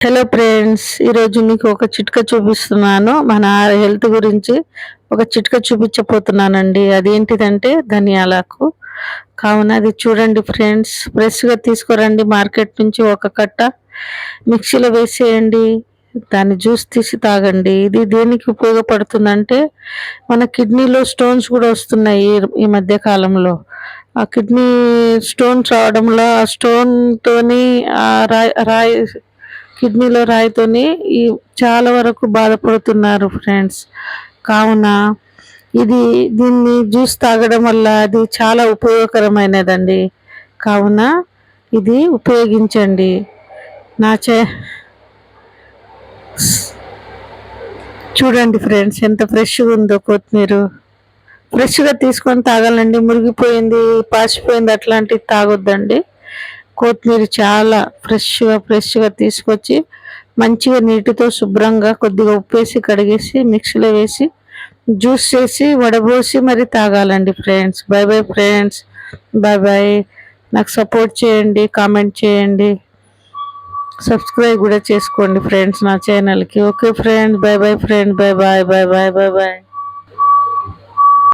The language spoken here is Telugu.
హలో ఫ్రెండ్స్, ఈరోజు మీకు ఒక చిట్కా చూపిస్తున్నాను. మన హెల్త్ గురించి ఒక చిట్కా చూపించబోతున్నానండి. అదేంటిదంటే ధనియాలకు. కావున అది చూడండి ఫ్రెండ్స్, ఫ్రెష్గా తీసుకురండి మార్కెట్ నుంచి ఒక కట్ట. మిక్సీలో వేసేయండి, దాన్ని జ్యూస్ తీసి తాగండి. ఇది దేనికి ఉపయోగపడుతుందంటే మన కిడ్నీలో స్టోన్స్ కూడా వస్తున్నాయి ఈ మధ్య కాలంలో. ఆ కిడ్నీ స్టోన్స్ రావడంలో ఆ స్టోన్తోని ఆ రాయి రాయి కిడ్నీలో రాయితోని ఈ చాలా వరకు బాధపడుతున్నారు ఫ్రెండ్స్. కావున దీన్ని జ్యూస్ తాగడం వల్ల అది చాలా ఉపయోగకరమైనదండి. కావున ఇది ఉపయోగించండి. నా చే చూడండి ఫ్రెండ్స్, ఎంత ఫ్రెష్గా ఉందో కొత్తిమీర. ఫ్రెష్గా తీసుకొని తాగాలండి. మురిగిపోయింది, పాసిపోయింది అట్లాంటివి తాగొద్దండి. కొత్తిమీర చాలా ఫ్రెష్గా తీసుకొచ్చి మంచిగా నీటితో శుభ్రంగా కొద్దిగా ఉప్పేసి కడిగేసి మిక్సీలో వేసి జ్యూస్ చేసి వడబోసి మరి తాగాలండి friends. Bye bye friends, bye bye. నాకు సపోర్ట్ చేయండి, కామెంట్ చేయండి, సబ్స్క్రైబ్ కూడా చేసుకోండి ఫ్రెండ్స్ నా ఛానల్కి. Okay friends, bye bye friend, bye bye, bye bye, bye bye.